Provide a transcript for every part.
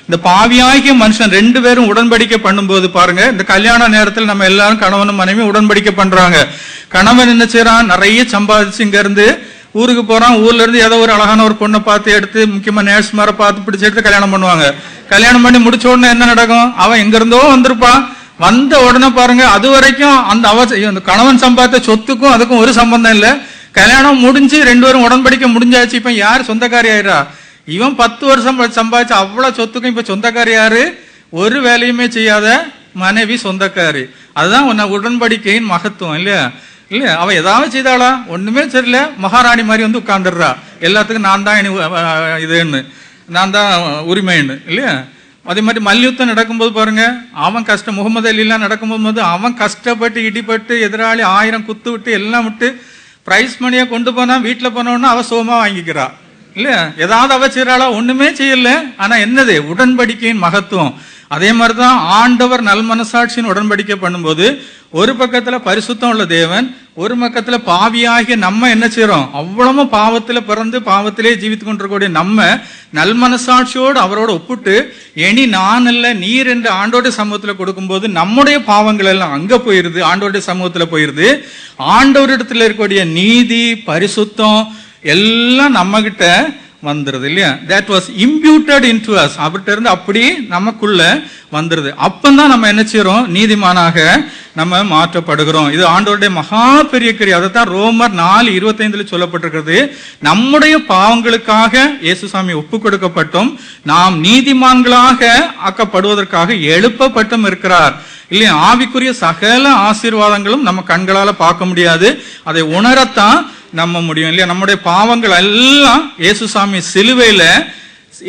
இந்த பாவியாகிய மனுஷன் ரெண்டு பேரும் உடன்படிக்கை பண்ணும்போது பாருங்க, இந்த கல்யாண நேரத்தில் நம்ம எல்லாரும் கணவனும் மனைவி உடன்படிக்கை பண்றாங்க. கணவன் என்ன செய்யறான், நிறைய சம்பாதிச்சு இங்க இருந்து ஊருக்கு போறான். ஊர்ல இருந்து ஏதோ ஒரு அழகான ஒரு பொண்ணை பார்த்து எடுத்து, முக்கியமா நேர்ஸ் மாதிரி பார்த்து பிடிச்சி எடுத்து கல்யாணம் பண்ணுவாங்க. கல்யாணம் பண்ணி முடிச்ச உடனே என்ன நடக்கும், அவன் எங்க இருந்தோ வந்திருப்பான். வந்த உடனே பாருங்க, அது வரைக்கும் அந்த கணவன் சம்பாதித்த சொத்துக்கும் அதுக்கும் ஒரு சம்பந்தம் இல்லை. கல்யாணம் முடிஞ்சு ரெண்டு பேரும் உடன்படிக்கை முடிஞ்சாச்சு. இப்ப யார் சொந்தக்காரி ஆயிரா? இவன் 10 வருஷம் சம்பாதிச்ச அவ்வளவு சொத்துக்கும் இப்ப சொந்தக்காரி யாரு? ஒரு வேலையுமே செய்யாத மனைவி சொந்தக்காரி. அதுதான் உடன்படிக்கையின் மகத்துவம் இல்லையா? இல்ல அவ ஏதாவது செய்தாளா? ஒண்ணுமே தெரியல, மகாராணி மாதிரி வந்து உட்கார்ந்துடுறா. எல்லாத்துக்கும் நான் தான் இதுன்னு, நான் தான் உரிமைன்னு இல்லையா? அதே மாதிரி மல்யுத்தம் நடக்கும்போது பாருங்க, அவன் கஷ்டம், முகமது அலிலாம் நடக்கும்போது அவன் கஷ்டப்பட்டு இடிபட்டு எதிராளி 1000 குத்து விட்டு எல்லாம் விட்டு பிரைஸ் மணியை கொண்டு போனா, வீட்டுல போனோன்னா அவ சோமா வாங்கிக்கிறா இல்லையா? ஏதாவது அவ செய்யறாளா? ஒண்ணுமே செய்யல. ஆனா என்னது? உடன்படிக்கையின் மகத்துவம். அதே மாதிரிதான் ஆண்டவர் நல் மனசாட்சியின் உடன்படிக்கை பண்ணும்போது, ஒரு பக்கத்துல பரிசுத்தம் உள்ள தேவன், ஒரு பக்கத்துல பாவியாகிய நம்ம என்ன செய்யறோம்? அவ்வளவு பாவத்துல பிறந்து பாவத்திலே ஜீவித்து கொண்டிருக்கக்கூடிய நம்ம நல் மனசாட்சியோடு அவரோட ஒப்பிட்டு, இனி நான் அல்ல நீர் என்று ஆண்டோடைய சமூகத்துல கொடுக்கும்போது நம்முடைய பாவங்கள் எல்லாம் அங்க போயிருது, ஆண்டோடைய சமூகத்துல போயிருது. ஆண்டவரிடத்துல இருக்கக்கூடிய நீதி பரிசுத்தம் எல்லாம் நம்ம கிட்ட வந்துருது இல்லையா? that was imputed into us. அவர்கிட்ட இருந்து அப்படி நமக்குள்ள வந்துருது. அப்பந்தான் நம்ம என்ன செய்யறோம்? நீதிமானாக நம்ம மாற்றப்படுகிறோம். இது ஆண்டவருடைய மகா பெரிய கிரியை. அதைத்தான் ரோமர் 4:25 சொல்லப்பட்டிருக்கிறது. நம்முடைய பாவங்களுக்காக இயேசுசாமி ஒப்பு கொடுக்கப்பட்டும் நாம் நீதிமான்களாக ஆக்கப்படுவதற்காக எழுப்பப்பட்டும் இருக்கிறார் இல்லையா? ஆவிக்குரிய சகல ஆசீர்வாதங்களும் நம்ம கண்களால பார்க்க முடியாது, அதை உணரத்தான் நம்ம முடியும் இல்லையா? நம்முடைய பாவங்கள் எல்லாம் இயேசுசாமி சிலுவையில,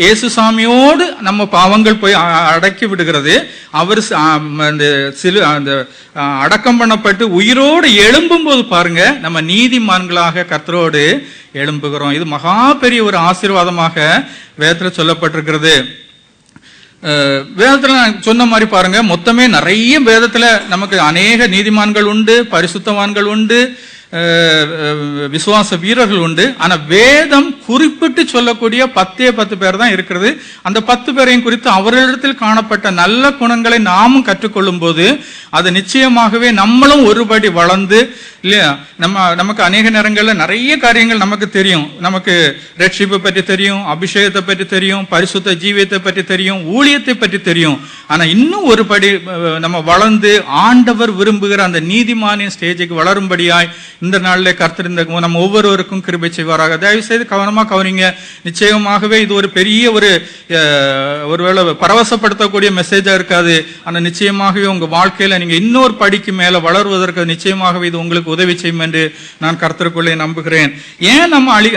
இயேசுசாமியோடு நம்ம பாவங்கள் போய் அடக்கி விடுகிறது. அவர் அந்த அடக்கம் பண்ணப்பட்டு உயிரோடு எழும்பும் போது பாருங்க, நம்ம நீதிமான்களாக கர்த்தரோடு எழும்புகிறோம். இது மகா பெரிய ஒரு ஆசீர்வாதமாக வேதத்துல சொல்லப்பட்டிருக்கிறது. வேதத்துல சொன்ன மாதிரி பாருங்க, மொத்தமே நிறைய வேதத்துல நமக்கு அநேக நீதிமான்கள் உண்டு, பரிசுத்தவான்கள் உண்டு, விசுவாச வீரர்கள் உண்டு. ஆனா வேதம் குறிப்பிட்டு சொல்லக்கூடிய 10 பேர் தான் இருக்கிறது. அந்த 10 பேரையும் குறித்து அவர்களிடத்தில் காணப்பட்ட நல்ல குணங்களை நாமும் கற்றுக்கொள்ளும் போது அது நிச்சயமாகவே நம்மளும் ஒருபடி வளர்ந்து இல்லையா? நமக்கு அநேக நேரங்களில் நிறைய காரியங்கள் நமக்கு தெரியும். நமக்கு ரட்சிப்பை பற்றி தெரியும், அபிஷேகத்தை பற்றி தெரியும், பரிசுத்த ஜீவியத்தை பற்றி தெரியும், ஊழியத்தை பற்றி தெரியும். ஆனா இன்னும் ஒருபடி நம்ம வளர்ந்து ஆண்டவர் விரும்புகிற அந்த நீதிமானின் ஸ்டேஜுக்கு வளரும்படியாய் இந்த நாளில் கர்த்தர் நம்ம ஒவ்வொருவருக்கும் கிருபை செய்வாராக. தயவு செய்து கவனமா கவனிங்க. நிச்சயமாகவே இது ஒரு பெரிய ஒருவேளை பரவசப்படுத்தக்கூடிய மெசேஜா இருக்காது. ஆனா நிச்சயமாகவே உங்க வாழ்க்கையில நீங்க இன்னொரு படிக்கு மேல வளருவதற்கு நிச்சயமாகவே இது உங்களுக்கு உதவி செய்யும் என்று நான் கர்த்தருக்குள்ளே நம்புகிறேன். ஏன்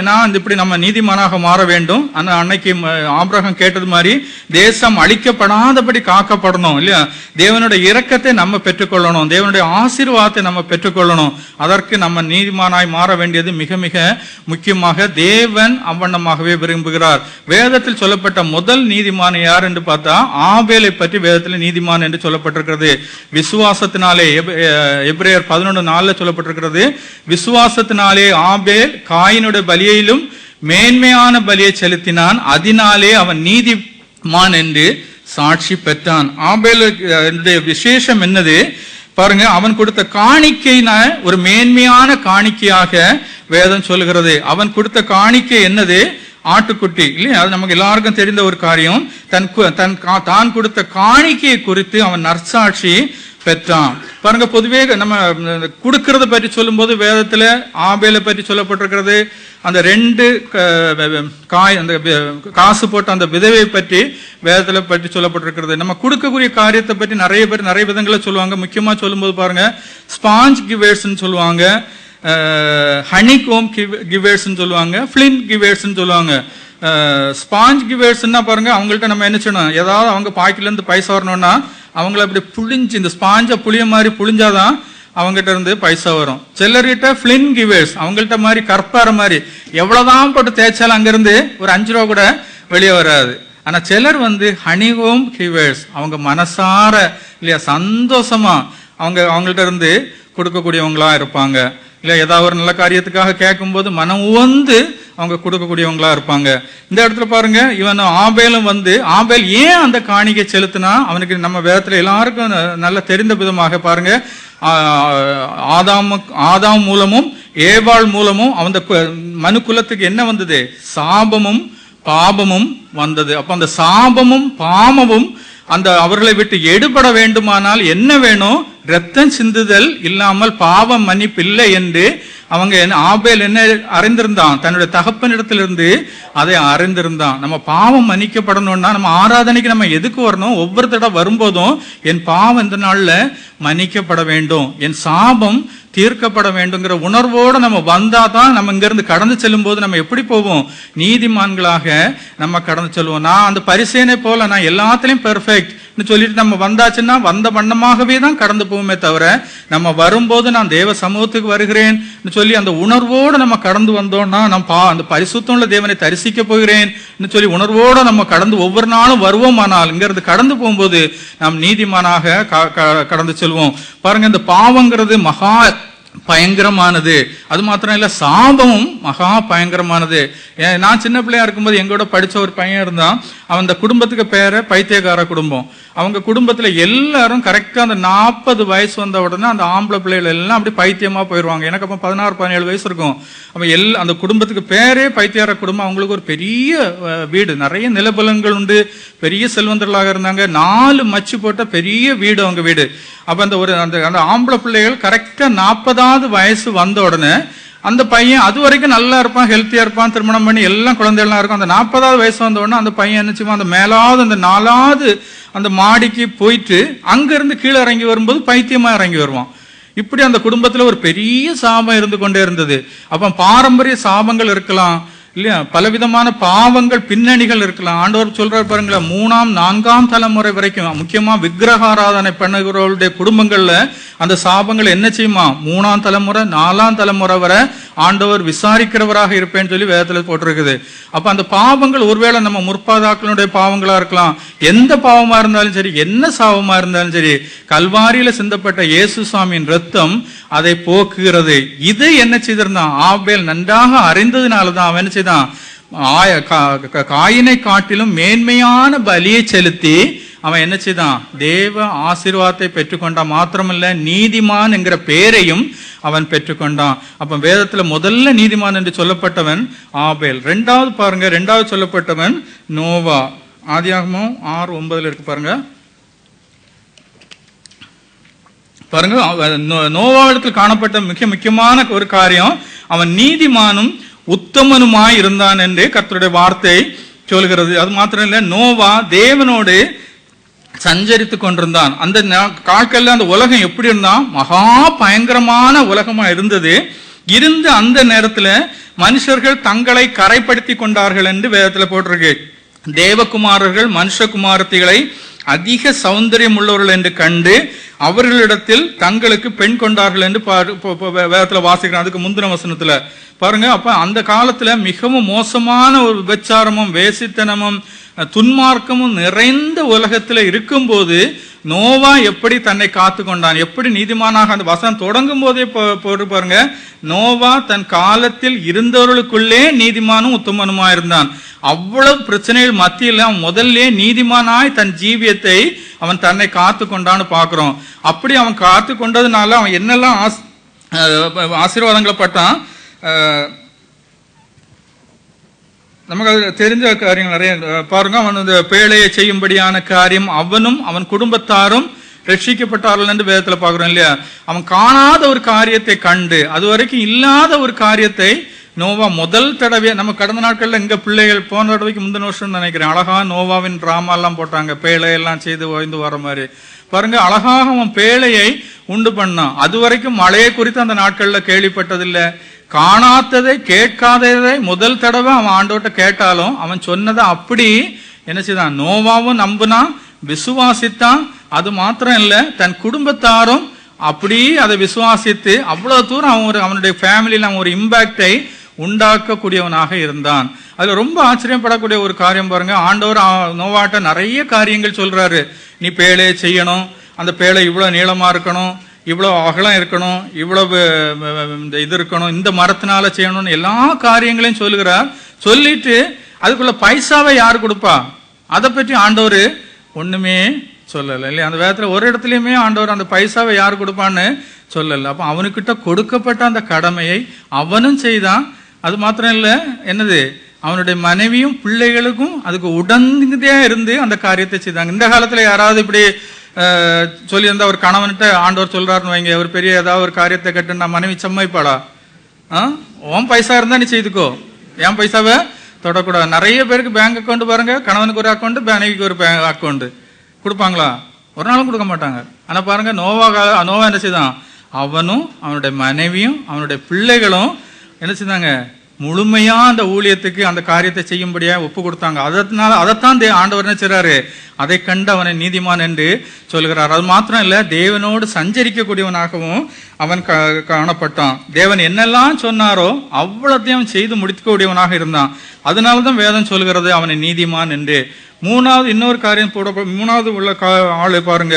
நான் இப்படி நம்ம நீதிமானாக மாற வேண்டும்? ஆனா அன்னைக்கு ஆபிரகாம் கேட்டது மாதிரி தேசம் அழிக்கப்படாதபடி காக்கப்படணும் இல்லையா? தேவனுடைய இரக்கத்தை நம்ம பெற்றுக்கொள்ளணும், தேவனுடைய ஆசீர்வாதத்தை நம்ம பெற்றுக்கொள்ளணும். அதற்கு நம்ம நீதிமானாய் மாற வேண்டியது மிக மிக முக்கியமாக தேவன் அவ்வண்ணமாகவே விரும்புகிறார். வேதத்தில் சொல்லப்பட்ட முதல் நீதிமான் யார் என்று பார்த்தா ஆபேலை பற்றி வேதத்தில் நீதிமான் என்று சொல்லப்பட்டிருக்கிறது. விசுவாசத்தினாலே எபிரேயர் 11:4 சொல்லப்பட்டிருக்கிறது. விசுவாசத்தினாலே ஆபேல் காயினுடைய பலியிலும் மேன்மையான பலியை செலுத்தினான், அதனாலே அவன் நீதிமான் என்று சாட்சி பெற்றான். ஆபேலுடைய விசேஷம் என்னது பாருங்க, அவன் கொடுத்த காணிக்கைன ஒரு மேன்மையான காணிக்கையாக வேதம் சொல்லுகிறது. அவன் கொடுத்த காணிக்கை என்னது? ஆட்டுக்குட்டி இல்லையா? அது நமக்கு எல்லாருக்கும் தெரிந்த ஒரு காரியம். தான் கொடுத்த காணிக்கையை குறித்து அவன் நற்சாட்சி பெற்றான். பாருங்க, பொதுவே நம்ம கொடுக்கறத பற்றி சொல்லும் போது வேதத்துல ஆபேலை பற்றி சொல்லப்பட்டிருக்கிறது. அந்த 2 அந்த காசு போட்ட அந்த விதவை பற்றி வேதத்துல பற்றி சொல்லப்பட்டிருக்கிறது. நம்ம கொடுக்கக்கூடிய காரியத்தை பற்றி நிறைய பேர் நிறைய விதங்களை சொல்லுவாங்க. முக்கியமா சொல்லும் போது பாருங்க, ஸ்பாஞ்ச் கிவேர்ஸ் சொல்லுவாங்க, ஹனிகோம் கிவேர்ஸ் சொல்லுவாங்க, ஃபிளின் கிவேர்ஸ் சொல்லுவாங்க. ஸ்பாஞ்ச் கிவேர்ஸ்னா பாருங்க, அவங்கள்ட்ட நம்ம என்ன செய்யணும்? ஏதாவது அவங்க பாக்கெட்ல இருந்து பைசா வரணும்னா அவங்கள அப்படி புளிஞ்சு, இந்த ஸ்பாஞ்ச புளிய மாதிரி புளிஞ்சாதான் அவங்ககிட்ட இருந்து பைசா வரும். சிலர்கிட்ட ஃபிளின் கிவேர்ஸ், அவங்கள்ட்ட மாதிரி கற்பார மாதிரி எவ்வளவுதான் போட்டு தேய்ச்சாலும் அங்கிருந்து ஒரு 5 ரூபா கூட வெளியே வராது. ஆனா சிலர் ஹனிகோம் கிவேர்ஸ், அவங்க மனசார இல்லையா சந்தோஷமா அவங்கள்ட்ட இருந்து கொடுக்கக்கூடியவங்களா இருப்பாங்க. இல்ல ஏதாவது ஒரு நல்ல காரியத்துக்காக கேட்கும் போது மனம் உவந்து அவங்க கொடுக்கக்கூடியவங்களா இருப்பாங்க. இந்த இடத்துல பாருங்க, இவன் ஆபேலும் ஆபேல் ஏன் அந்த காணிக்கை செலுத்தினா, அவனுக்கு நம்ம வேதத்துல எல்லாருக்கும் நல்ல தெரிந்த விதமாக பாருங்க, ஆதாம் மூலமும் ஏவாள் மூலமும் அந்த மனு குலத்துக்கு என்ன வந்தது? சாபமும் பாபமும் வந்தது. அப்ப அந்த சாபமும் பாவமும் அந்த அவர்களை விட்டு எடுபட வேண்டுமானால் என்ன வேணும்? ரத்தம் சிந்துதல் இல்லாமல் பாவம் மன்னிப்பு இல்லை என்று அவங்க ஆபேல் என்ன அறிந்திருந்தான்? தன்னுடைய தகப்பனிடத்திலிருந்து அதை அறிந்திருந்தான். நம்ம பாவம் மன்னிக்கப்படணும்னா நம்ம ஆராதனைக்கு நம்ம எதுக்கு வரணும்? ஒவ்வொரு தடவை வரும்போதும் என் பாவம் இந்த நாள்ல மன்னிக்கப்பட வேண்டும், என் சாபம் தீர்க்கப்பட வேண்டுங்கிற உணர்வோடு நம்ம வந்தாதான் நம்ம இங்க இருந்து கடந்து செல்லும் போது நம்ம எப்படி போவோம்? நீதிமான்களாக நம்ம கடந்து செல்வோம். நான் அந்த பரிசேனை போல நான் எல்லாத்திலையும் பெர்ஃபெக்ட் சொல்லிட்டு நம்ம வந்தாச்சுன்னா வந்த வண்ணமாகவே தான் கடந்து போவோமே தவிர, நம்ம வரும்போது நான் தேவ சமூகத்துக்கு வருகிறேன் சொல்லி அந்த உணர்வோடு நம்ம கடந்து வந்தோம்னா நம்ம அந்த பரிசுத்தம் உள்ள தேவனை தரிசிக்க போகிறேன் சொல்லி உணர்வோடு நம்ம கடந்து ஒவ்வொரு நாளும் வருவோமானால் இங்க இருந்து கடந்து போகும்போது நாம் நீதிமானாக கடந்து செல்வோம். பாருங்க, இந்த பாவங்கிறது மகா பயங்கரமானது. அது மாத்திரம் இல்ல, சாபமும் மகா பயங்கரமானது. நான் சின்ன பிள்ளையா இருக்கும்போது எங்கூட படிச்ச ஒரு பையன் இருந்தான். அவன் அந்த குடும்பத்துக்கு பேர பைத்தியக்கார குடும்பம். அவங்க குடும்பத்துல எல்லாரும் கரெக்டா அந்த 40 வயசு வந்த உடனே அந்த ஆம்பளை பிள்ளைகள் எல்லாம் அப்படி பைத்தியமா போயிருவாங்க. எனக்கு அப்ப 16-17 வயசு இருக்கும். அவன் அந்த குடும்பத்துக்கு பேரே பைத்தியார குடும்பம். அவங்களுக்கு ஒரு பெரிய வீடு, நிறைய நிலபலங்கள் உண்டு, பெரிய செல்வந்தர்களாக இருந்தாங்க. 4 மச்சு போட்ட பெரிய வீடு அவங்க வீடு. அப்ப அந்த ஆம்பளை பிள்ளைகள் கரெக்டா 40வது வயசு வந்த உடனே அந்த பையன் அது வரைக்கும் நல்லா இருப்பான், ஹெல்த்தியா இருப்பான், திருமணம் பண்ணி எல்லாம் குழந்தைகள்லாம் இருக்கும். அந்த 40வது வயசு வந்த உடனே அந்த பையன் என்ன செய்வான்? அந்த மேலாவது அந்த 4வது அந்த மாடிக்கு போயிட்டு அங்க இருந்து கீழே இறங்கி வரும்போது பைத்தியமா இறங்கி வருவான். இப்படி அந்த குடும்பத்துல ஒரு பெரிய சாபம் இருந்து கொண்டே இருந்தது. அப்ப பாரம்பரிய சாபங்கள் இருக்கலாம் இல்லையா, பலவிதமான பாவங்கள் பின்னணிகள் இருக்கலாம். ஆண்டவர் சொல்றாரு பாருங்களேன், 3ஆம் 4ஆம் தலைமுறை வரைக்கும் முக்கியமா விக்கிரகாராதனை பண்ணுகிறவர்களுடைய குடும்பங்கள்ல அந்த சாபங்கள் என்ன செய்யுமா? 3ஆம் தலைமுறை 4ஆம் தலைமுறை வரை ஆண்டவர் விசாரிக்கிறவராக இருப்பேன்னு சொல்லி வேதத்துல போட்டிருக்குது. அப்ப அந்த பாவங்கள் ஒருவேளை நம்ம முற்பாதாக்களுடைய பாவங்களா இருக்கலாம். எந்த பாவமா இருந்தாலும் சரி, என்ன சாபமா இருந்தாலும் சரி, கல்வாரியில சிந்தப்பட்ட இயேசு சுவாமியின் ரத்தம் அதை போக்குகிறது. இது என்ன செய்திருந்தான்? ஆபேல் நன்றாக அறிந்ததுனாலதான் அவன் என்ன செய்தான்? காயினை காட்டிலும் மேன்மையான பலியை செலுத்தி அவன் என்ன செய்தான்? தேவ ஆசீர்வாதத்தை பெற்றுக்கொண்டான். மாத்திரமல்ல, நீதிமான் என்கிற பெயரையும் அவன் பெற்றுக்கொண்டான். அப்ப வேதத்துல முதல்ல நீதிமான் என்று சொல்லப்பட்டவன் ஆபேல். ரெண்டாவது பாருங்க, ரெண்டாவது சொல்லப்பட்டவன் நோவா. ஆதியாகமம் 6:9 இருக்கு பாருங்க. பாருங்க, நோவாவிடத்தில் காணப்பட்ட மிக முக்கியமான ஒரு காரியம், அவன் நீதிமானும் உத்தமனுமாய் இருந்தான் என்று கர்த்தருடைய வார்த்தை சொல்கிறது. அது மாத்திரம் இல்ல, நோவா தேவனோடு சஞ்சரித்து கொண்டிருந்தான். அந்த காலத்துல அந்த உலகம் எப்படி இருந்தான்? மகா பயங்கரமான உலகமா இருந்தது. இருந்து அந்த நேரத்துல மனுஷர்கள் தங்களை கரைப்படுத்தி கொண்டார்கள் என்று வேதத்துல போட்டிருக்கு. தேவகுமாரர்கள் மனுஷகுமாரத்திகளை அதிக சௌந்தரியம் உள்ளவர்கள் என்று கண்டு அவர்களிடத்தில் தங்களுக்கு பெண் கொண்டார்கள் என்று வேதத்துல வாசிக்கிறோம். அதுக்கு முந்தின வசனத்துல பாருங்க. அப்ப அந்த காலத்துல மிகவும் மோசமான ஒரு விபச்சாரமும் வேசித்தனமும் துன்மார்க்கமும் நிறைந்த உலகத்துல இருக்கும் போது நோவா எப்படி தன்னை காத்து கொண்டான், எப்படி நீதிமானாக, அந்த வசனம் தொடங்கும் போதே போட்டு பாருங்க, நோவா தன் காலத்தில் இருந்தவர்களுக்குள்ளே நீதிமானும் உத்தமனுமா இருந்தான். அவ்வளவு பிரச்சனைகள் மத்தியில் அவன் முதல்ல நீதிமானாய் தன் ஜீவியத்தை அவன் தன்னை காத்து கொண்டான்னு பாக்குறோம். அப்படி அவன் காத்து கொண்டதுனால அவன் என்னெல்லாம் ஆசீர்வாதங்களை பட்டான். நமக்கு அது தெரிஞ்ச காரியங்கள் நிறைய பாருங்க. அவன் இந்த பேழையை செய்யும்படியான காரியம் அவனும் அவன் குடும்பத்தாரும் ரட்சிக்கப்பட்டார்கள் என்று வேதத்துல பாக்குறோம் இல்லையா. அவன் காணாத ஒரு காரியத்தை கண்டு, அது வரைக்கும் இல்லாத ஒரு காரியத்தை நோவா முதல் தடவை, நம்ம கடந்த நாட்கள்ல இங்க பிள்ளைகள் போன தடவைக்கு முந்தின வருஷம் நினைக்கிறேன், அழகா நோவாவின் டிராமா எல்லாம் போட்டாங்க, பேழையெல்லாம் செய்து ஓய்ந்து வர மாதிரி. பாருங்க, அழகாக அவன் பேழையை உண்டு பண்ணான். அது வரைக்கும் மழையை குறித்து அந்த நாட்கள்ல கேள்விப்பட்டதில்லை. காணாததை கேட்காததை முதல் தடவை அவன் ஆண்டோட்ட கேட்டாலும் அவன் சொன்னதை அப்படி என்ன செய்தான்? நோவாவும் நம்புனான், விசுவாசித்தான். அது மாத்திரம் இல்ல, தன் குடும்பத்தாரும் அப்படி அதை விசுவாசித்து அவ்வளவு தூரம் அவனுடைய ஃபேமிலியில அவன் ஒரு இம்பாக்டை உண்டாக்கக்கூடியவனாக இருந்தான். அதுல ரொம்ப ஆச்சரியப்படக்கூடிய ஒரு காரியம் பாருங்க, ஆண்டவர் நோவாட்ட நிறைய காரியங்கள் சொல்றாரு. நீ பேழையை செய்யணும், அந்த பேழை இவ்வளவு நீளமா இருக்கணும், இவ்வளவு அகலம் இருக்கணும், இவ்வளவு இது இருக்கணும், இந்த மரத்தினால செய்யணும்னு எல்லா காரியங்களையும் சொல்லுகிறார். சொல்லிட்டு அதுக்குள்ள பைசாவை யார் கொடுப்பா அதை பற்றி ஆண்டவர் ஒண்ணுமே சொல்லல இல்லையா? அந்த வேதத்துல ஒரு இடத்துலயுமே ஆண்டவர் அந்த பைசாவை யார் கொடுப்பான்னு சொல்லல. அப்ப அவனுக்கிட்ட கொடுக்கப்பட்ட அந்த கடமையை அவனும் செய்தான். அது மாத்திரம் இல்ல, என்னது, அவனுடைய மனைவியும் பிள்ளைகளுக்கும் அதுக்கு உடந்தே இருந்து அந்த காரியத்தை செய்தாங்க. இந்த காலத்துல யாராவது இப்படி சொல்லியிருந்தா ஒரு கணவன்கிட்ட ஆண்டவர் சொல்றாருன்னு வைங்க, ஒரு பெரிய ஏதாவது ஒரு காரியத்தை கட்டு நான் மனைவி சம்மைப்பாளா? உன் பைசா இருந்தா நீ செய்துக்கோ, என் பைசாவை தொடக்கூடாது. நிறைய பேருக்கு பேங்க் அக்கௌண்ட் பாருங்க, கணவனுக்கு ஒரு அக்கௌண்ட், மனைவிக்கு ஒரு அக்கௌண்ட் கொடுப்பாங்களா? ஒரு நாளும் கொடுக்க மாட்டாங்க. ஆனா பாருங்க, நோவா என்ன செய்தான்? அவனும் அவனுடைய மனைவியும் அவனுடைய பிள்ளைகளும் என்ன செய்தாங்க? முழுமையா அந்த ஊழியத்துக்கு அந்த காரியத்தை செய்யும்படியா ஒப்பு கொடுத்தாங்க. அதைத்தான் ஆண்டவர் என்ன செய்றாரு? அதை கண்டு அவனை நீதிமான் என்று சொல்கிறார். அது மாத்திரம் இல்ல, தேவனோடு சஞ்சரிக்கக்கூடியவனாகவும் அவன் காணப்பட்டான். தேவன் என்னெல்லாம் சொன்னாரோ அவ்வளத்தையும் செய்து முடிக்கக்கூடியவனாக இருந்தான். அதனாலதான் வேதம் சொல்கிறது அவனை நீதிமான் என்று. மூணாவது இன்னொரு காரியம் மூணாவது உள்ள ஆளு பாருங்க,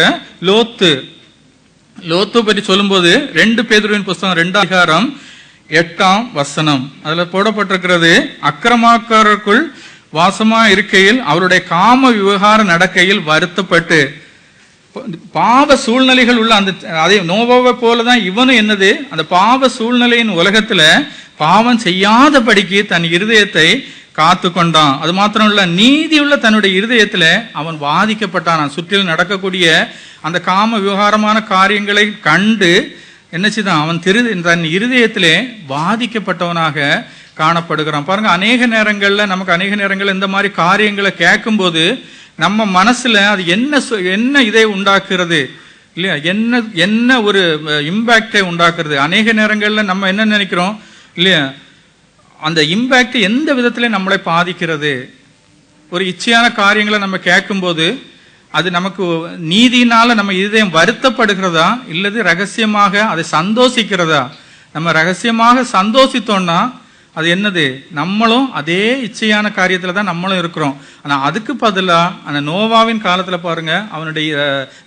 லோத்து பற்றி சொல்லும்போது 2 பேதுருவின் புஸ்தகம் 2ஆம் அதிகாரம் 8ஆம் வசனம் அதுல போடப்பட்டிருக்கிறது, அக்கிரமக்காரருக்குள் வாசமா இருக்கையில் அவருடைய காம விவகார நடக்கையில் வருத்தப்பட்டு. பாவ சூழ்நிலைகள் உள்ள அந்த அதே நோவாவை போலதான் இவனும் என்னது, அந்த பாவ சூழ்நிலையின் உலகத்துல பாவம் செய்யாதபடிக்கு தன் இருதயத்தை காத்து கொண்டான். அது மாத்திரம் இல்ல, நீதியுள்ள தன்னுடைய இருதயத்துல அவன் வாதிக்கப்பட்டான். சுற்றில் நடக்கக்கூடிய அந்த காம விவகாரமான காரியங்களை கண்டு என்ன செய்தான்? அவன் தன் இருதயத்திலே பாதிக்கப்பட்டவனாக காணப்படுகிறான். பாருங்க, அநேக நேரங்கள்ல இந்த மாதிரி காரியங்களை கேட்கும் போது நம்ம மனசுல அது என்ன இதை உண்டாக்குறது இல்லையா? என்ன ஒரு இம்பாக்டை உண்டாக்குறது? அநேக நேரங்கள்ல நம்ம என்ன நினைக்கிறோம் இல்லையா? அந்த இம்பாக்ட் எந்த விதத்துல நம்மளை பாதிக்கிறது? ஒரு இச்சையான காரியங்களை நம்ம கேட்கும் போது அது நமக்கு நீதியினால நம்ம இதயம் வருத்தப்படுகிறதா, இல்லது ரகசியமாக அதை சந்தோஷிக்கிறதா? நம்ம ரகசியமாக சந்தோஷித்தோம்னா அது என்னது, நம்மளும் அதே இச்சையான காரியத்துல தான் நம்மளும் இருக்கிறோம். ஆனா அதுக்கு பதிலா அந்த நோவாவின் காலத்துல பாருங்க, அவனுடைய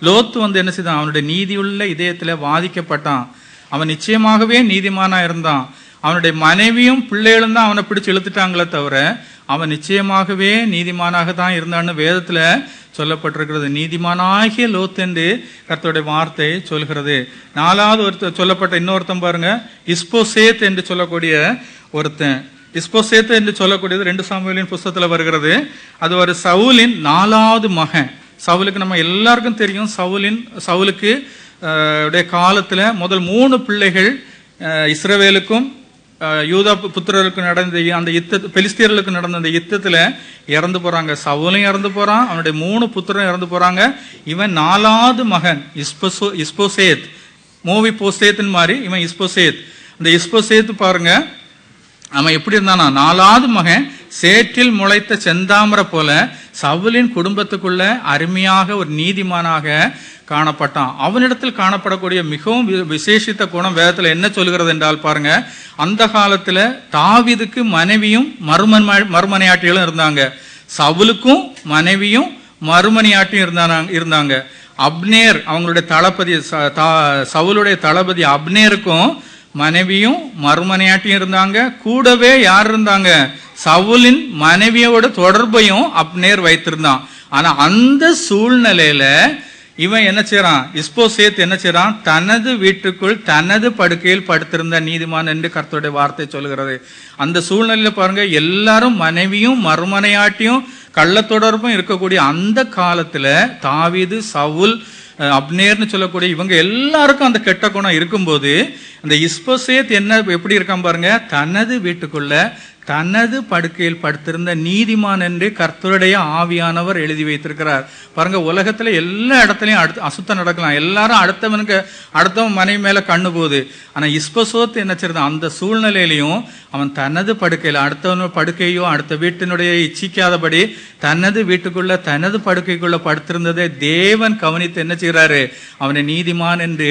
லோத்து என்ன செய்தான்? அவனுடைய நீதியுள்ள இதயத்துல வாதிக்கப்பட்டான். அவன் நிச்சயமாகவே நீதிமானா இருந்தான். அவனுடைய மனைவியும் பிள்ளைகளும் தான் அவனை பிடிச்சு இழுத்துட்டாங்களே தவிர அவன் நிச்சயமாகவே நீதிமானாக தான் இருந்தான்னு வேதத்துல சொல்லப்பட்டிருக்கிறது. நீதிமானாகிய லோத் என்று கர்த்தருடைய வார்த்தை சொல்கிறது. 4வது சொல்லப்பட்ட இன்னொருத்தன் பாருங்க, இஸ்போசேத் என்று சொல்லக்கூடிய ஒருத்தன். இஸ்போசேத் என்று சொல்லக்கூடியது 2 சாமுவேலின் புஸ்தகத்துல வருகிறது. அது ஒரு சவுலின் 4வது மகன். சவுலுக்கு நம்ம எல்லாருக்கும் தெரியும், சவுலுக்கு காலத்துல முதல் 3 பிள்ளைகள் இஸ்ரவேலுக்கும் யூதா புத்திரருக்கு நடந்த அந்த பெலிஸ்தியர்களுக்கு நடந்த அந்த யுத்தத்துல இறந்து போறாங்க. சவுலும் இறந்து போறான், அவனுடைய 3 புத்திரரும் இறந்து போறாங்க. இவன் 4வது மகன் இஸ்போசேத், மோவி போசேத்தின் மாதிரி இவன் இஸ்போசேத். அந்த இஸ்போசேத் பாருங்க, அவன் எப்படி இருந்தானா, 4வது மகன் சேற்றில் முளைத்த செந்தாமரை போல சவுலின் குடும்பத்துக்குள்ள அருமையாக ஒரு நீதிமானாக காணப்பட்டான். அவனிடத்தில் காணப்படக்கூடிய மிகவும் விசேஷித்த குணம் வேதத்துல என்ன சொல்கிறது என்றால் பாருங்க, அந்த காலத்துல தாவீதுக்கு மனைவியும் மறுமனையாட்டிகளும் இருந்தாங்க. சவுலுக்கும் மனைவியும் மறுமனையாட்டியும் இருந்தாங்க. அப்னேர் அவங்களுடைய தளபதி, சவுலுடைய தளபதி அப்னேருக்கும் மனைவியும் மறுமனையாட்டியும் இருந்தாங்க. கூடவே யார் இருந்தாங்க? சவுலின் மனைவியோட தொடர்பையும் அப்னேர் வைத்திருந்தான். ஆனா அந்த சூழ்நிலையில இவன் என்ன செய்யறான்? இஸ்போசேத் என்ன செய்யறான்? தனது வீட்டுக்குள் தனது படுக்கையில் படுத்திருந்த நீதிமான் என்று கர்த்தருடைய வார்த்தை சொல்கிறது. அந்த சூழ்நிலையில பாருங்க, எல்லாரும் மனைவியும் மறுமனையாட்டியும் கள்ள தொடர்பும் இருக்கக்கூடிய அந்த காலத்துல தாவீது, சவுல், அப்னேர்னு சொல்லக்கூடிய இவங்க எல்லாருக்கும் அந்த கெட்ட குணம் இருக்கும்போது அந்த இஸ்போசேத் எப்படி இருக்கான் பாருங்க, தனது வீட்டுக்குள்ள தனது படுக்கையில் படுத்திருந்த நீதிமான் என்று கர்த்தருடைய ஆவியானவர் எழுதி வைத்திருக்கிறார். பாருங்க, உலகத்துல எல்லா இடத்துலயும் அசுத்தம் நடக்கலாம், எல்லாரும் அடுத்தவன் மனைவி மேல கண்ணு போகுது. ஆனா இஸ்போசேத் என்ன செய்யறது? அந்த சூழ்நிலையிலையும் அவன் தனது படுக்கையில அடுத்தவன் படுக்கையோ அடுத்த வீட்டினுடைய இச்சிக்காதபடி தனது வீட்டுக்குள்ள தனது படுக்கைக்குள்ள படுத்திருந்ததை தேவன் கவனித்து என்ன செய்யறாரு? அவனை நீதிமான் என்று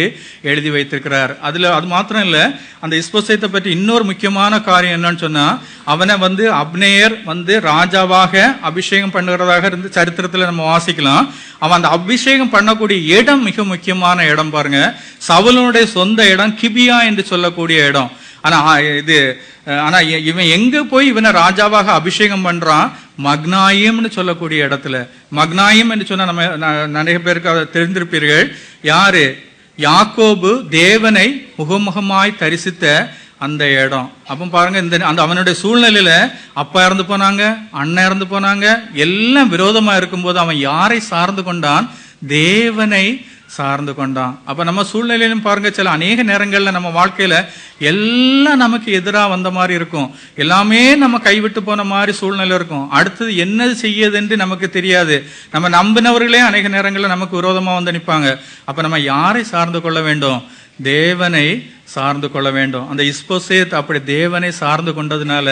எழுதி வைத்திருக்கிறார். அது மாத்திரம் இல்ல, அந்த இஸ்போசேத்தை பற்றி இன்னொரு முக்கியமான காரியம் என்னன்னு சொன்னா, அவனை அப்னேயர் ராஜாவாக அபிஷேகம் பண்ணுகிறதாக இருந்து சரித்திரத்துல நம்ம வாசிக்கலாம். அவன் அந்த அபிஷேகம் பண்ணக்கூடிய இடம் மிக முக்கியமான இடம் பாருங்க. சவுலனுடைய சொந்த இடம் கிபியா என்று சொல்லக்கூடிய இடம். ஆனா இவன் எங்க போய் இவனை ராஜாவாக அபிஷேகம் பண்றான்? மக்னாயிம்னு சொல்லக்கூடிய இடத்துல. மக்னாயிம் என்று சொன்னா நம்ம நிறைய பேருக்கு தெரிந்திருப்பீர்கள். யாரு? யாக்கோபு தேவனை முகமுகமாய் தரிசித்த அந்த இடம். அப்ப பாருங்க, அந்த அவனுடைய சூழ்நிலையில அப்பா இறந்து போனாங்க, அண்ணன் இறந்து போனாங்க, எல்லாம் விரோதமா இருக்கும்போது அவன் யாரை சார்ந்து கொண்டான்? தேவனை சார்ந்து கொண்டான். அப்ப நம்ம சூழ்நிலையிலும் பாருங்க, சில அநேக நேரங்கள்ல நம்ம வாழ்க்கையில எல்லாம் நமக்கு எதிராக வந்த மாதிரி இருக்கும், எல்லாமே நம்ம கைவிட்டு போன மாதிரி சூழ்நிலை இருக்கும். அடுத்தது என்ன செய்யதுன்னு நமக்கு தெரியாது. நம்ம நம்பினவர்களே அநேக நேரங்கள்ல நமக்கு விரோதமா வந்து நிற்பாங்க. அப்ப நம்ம யாரை சார்ந்து கொள்ள வேண்டும்? தேவனை சார்ந்து கொள்ள வேண்டும். அந்த இஸ்போசேத் அப்படி தேவனை சார்ந்து கொண்டதுனால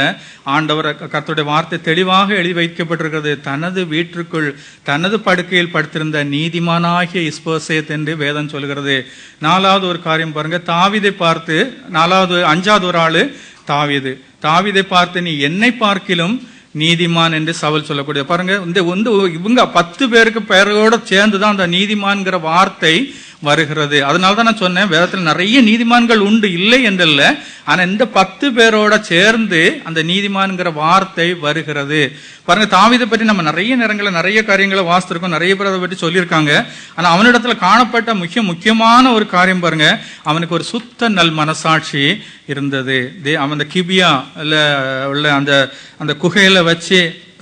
ஆண்டவர் கர்த்தருடைய வார்த்தை தெளிவாக எழுதி வைக்கப்பட்டிருக்கிறது. தனது வீட்டிற்குள் தனது படுக்கையில் படுத்திருந்த நீதிமானாகிய இஸ்போசேத் என்று வேதம் சொல்கிறது. 4வது ஒரு காரியம் பாருங்க. தாவீதை பார்த்து 5வது ஒரு ஆளு தாவீதை பார்த்து நீ என்னை பார்க்கிலும் நீதிமான் என்று சவுல் சொல்லக்கூடிய பாருங்க. இவங்க 10 பேருக்கு பெயரோட சேர்ந்துதான் அந்த நீதிமான்கிற வார்த்தை வருகிறது. அதனாலதான் நான் சொன்னேன், வேதத்தில் நிறைய நீதிமான்கள் உண்டு, இல்லை என்றல்ல. ஆனா இந்த 10 பேரோட சேர்ந்து அந்த நீதிமான்கிற வார்த்தை வருகிறது. பாருங்க, தாவீதை பற்றி நம்ம நிறைய நேரங்களில் நிறைய காரியங்களை வாசித்திருக்கோம், நிறைய பேர் அதை பற்றி சொல்லியிருக்காங்க. ஆனா அவனிடத்துல காணப்பட்ட முக்கியமான ஒரு காரியம் பாருங்க, அவனுக்கு ஒரு சுத்த நல் மனசாட்சி இருந்தது. அவன் அந்த கிபியா உள்ள அந்த குகையில வச்சு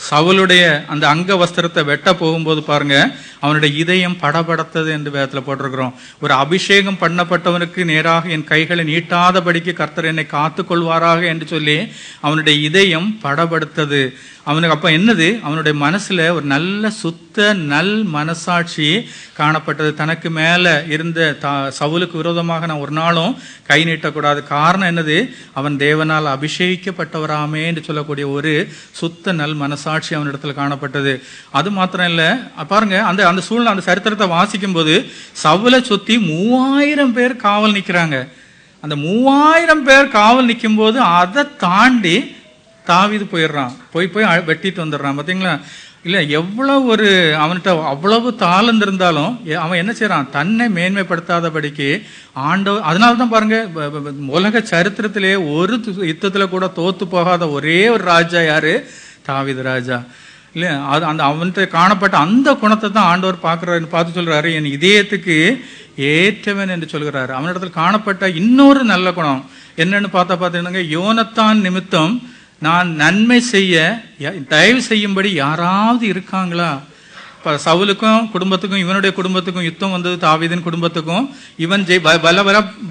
சவுலுடைய அந்த அங்க வஸ்திரத்தை வெட்ட போகும்போது பாருங்க, அவனுடைய இதயம் படபடத்தது என்று வேதத்துல போட்டிருக்கிறோம். ஒரு அபிஷேகம் பண்ணப்பட்டவனுக்கு நேராக என் கைகளை நீட்டாதபடிக்கு கர்த்தர் என்னை காத்து கொள்வாராக என்று சொல்லி அவனுடைய இதயம் படபடுத்தது. அவனுக்கு அப்ப என்னது? அவனுடைய மனசுல ஒரு நல்ல சுத்த நல் மனசாட்சி காணப்பட்டது. தனக்கு மேல இருந்த சவுலுக்கு விரோதமாக நான் ஒரு நாளும் கை நீட்டக்கூடாது. காரணம் என்னது? அவன் தேவனால் அபிஷேகிக்கப்பட்டவராமே என்று சொல்லக்கூடிய ஒரு சுத்த நல் மனசாட்சி அவனிடத்துல காணப்பட்டது. அது மாத்திரம் இல்ல, பாருங்க அந்த சூழ்நிலை, அந்த சரித்திரத்தை வாசிக்கும் போது சவுலை சுத்தி 3000 பேர் காவல் நிக்கிறாங்க. அந்த 3000 பேர் காவல் நிற்கும் போது அதை தாண்டி தாவீது போயிடுறான், போய் வெட்டிட்டு வந்துடுறான். பாத்தீங்களா? இல்ல எவ்வளவு ஒரு அவன்கிட்ட அவ்வளவு தாளந்து இருந்தாலும் அவன் என்ன செய்யறான்? தன்னை மேன்மைப்படுத்தாதபடிக்கு ஆண்டவர். அதனாலதான் பாருங்க, உலக சரித்திரத்திலே ஒரு யுத்தத்துல கூட தோத்து போகாத ஒரே ஒரு ராஜா யாரு? தாவீது ராஜா. இல்ல அந்த அவன்கிட்ட காணப்பட்ட அந்த குணத்தை தான் ஆண்டவர் பார்த்து சொல்றாரு, என் இதயத்துக்கு ஏற்றவன் என்று சொல்கிறாரு. அவனிடத்துல காணப்பட்ட இன்னொரு நல்ல குணம் என்னன்னு பார்த்தீங்கன்னா, யோனத்தான் நிமித்தம் நான் நன்மை செய்ய தயவு செய்யும்படி யாராவது இருக்காங்களா? சவுலுக்கும் குடும்பத்துக்கும் இவனுடைய குடும்பத்துக்கும் யுத்தம் வந்தது, தாவீதின் குடும்பத்துக்கும். இவன்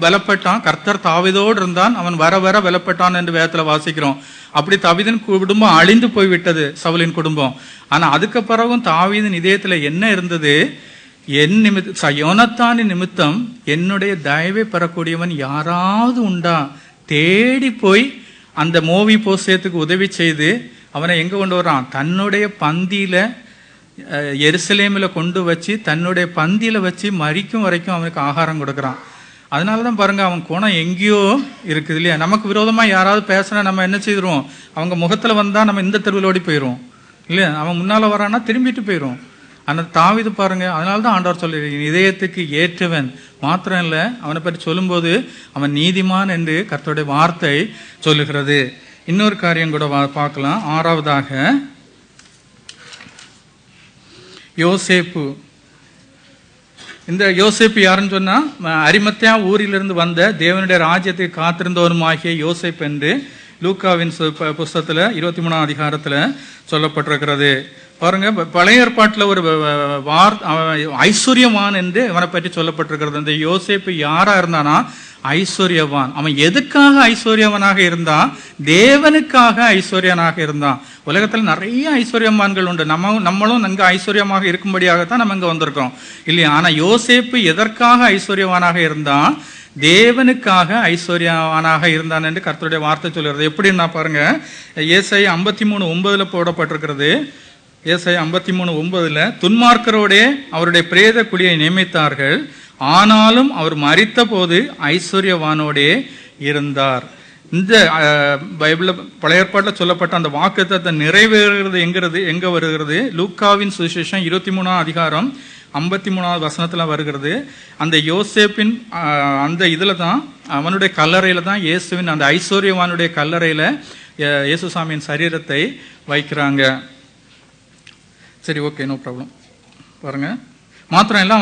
பலப்பட்டான், கர்த்தர் தாவீதோடு இருந்தான், அவன் வர பலப்பட்டான் என்று வேதத்துல வாசிக்கிறோம். அப்படி தாவீதின் குடும்பம் அழிந்து போய்விட்டது, சவுலின் குடும்பம். ஆனா அதுக்கு பிறகும் தாவீதின் இதயத்துல என்ன இருந்தது? யோனத்தானின் நிமித்தம் என்னுடைய தயவை பெறக்கூடியவன் யாராவது உண்டா? தேடி போய் அந்த மோவி போசேத்துக்கு உதவி செய்து அவனை எங்க கொண்டு வர்றான்? தன்னுடைய பந்தியில எருசலேமில் கொண்டு வச்சு தன்னுடைய பந்தியில வச்சு மரிக்கும் வரைக்கும் அவனுக்கு ஆகாரம் கொடுக்குறான். அதனாலதான் பாருங்க, அவன் குணம் எங்கேயோ இருக்குது இல்லையா? நமக்கு விரோதமா யாராவது பேசினா நம்ம என்ன செய்திருவோம்? அவங்க முகத்துல வந்தா நம்ம இந்த தெருவில் ஓடி போயிடுவோம் இல்லையா? அவன் முன்னால வரான்னா திரும்பிட்டு போயிடும். அந்த தாவீது பாருங்க, அதனாலதான் ஆண்டவர் சொல்லி இதயத்துக்கு ஏற்றவன் மாத்திரம் இல்ல, அவனை பற்றி சொல்லும்போது அவன் நீதிமான் என்று கர்த்தருடைய வார்த்தை சொல்லுகிறது. இன்னொரு காரியம் கூட பார்க்கலாம். 6வதாக யோசேப்பு. இந்த யோசேப்பு யாருன்னு சொன்னா, அரிமத்தியா ஊரிலிருந்து வந்த தேவனுடைய ராஜ்யத்தை காத்திருந்தவனுமாகிய யோசேப்பு என்று லூக்காவின் புஸ்தகத்துல 23ஆம் அதிகாரத்துல சொல்லப்பட்டிருக்கிறது. பாருங்க, பழைய ஏற்பாட்டுல ஒரு ஐஸ்வர்யவான் என்று அவனை பற்றி சொல்லப்பட்டிருக்கிறது. இந்த யோசேப்பு யாரா இருந்தானா? ஐஸ்வர்யவான். அவன் எதுக்காக ஐஸ்வர்யவனாக இருந்தான்? தேவனுக்காக ஐஸ்வர்யனாக இருந்தான். உலகத்தில் நிறைய ஐஸ்வர்யவான்கள் உண்டு. நம்மளும் அங்க ஐஸ்வர்யமாக இருக்கும்படியாகத்தான் நம்ம இங்க வந்திருக்கோம் இல்லையா? ஆனா யோசேப்பு எதற்காக ஐஸ்வர்யவானாக இருந்தான்? தேவனுக்காக ஐஸ்வர்யவானாக இருந்தான் என்று கர்த்தருடைய வார்த்தை சொல்கிறது. எப்படின்னா பாருங்க, ஏசாயா 53:9 போடப்பட்டிருக்கிறது. ஏசாயா 53:9 துன்மார்க்கரோடே அவருடைய பிரேத குழியை நியமித்தார்கள், ஆனாலும் அவர் மரித்த போது ஐஸ்வர்யவானோடே இருந்தார். இந்த பைபிள்ல பழைய ஏற்பாட்டில் சொல்லப்பட்ட அந்த வாக்குத்தத்தத்தை நிறைவேறுகிறது எங்க வருகிறது? லூக்காவின் சுவிசேஷம் 23ஆம் அதிகாரம் 53வது வசனத்துல வருகிறது. அந்த யோசேப்பின் அந்த இதுல தான், அவனுடைய கல்லறையில தான் இயேசுவின் அந்த ஐஸ்வர்யவானுடைய கல்லறையில இயேசுசாமியின் சரீரத்தை வைக்கிறாங்க. சரி, ஓகே, நோ ப்ராப்ளம். பாருங்க, மாத்திரம் எல்லாம்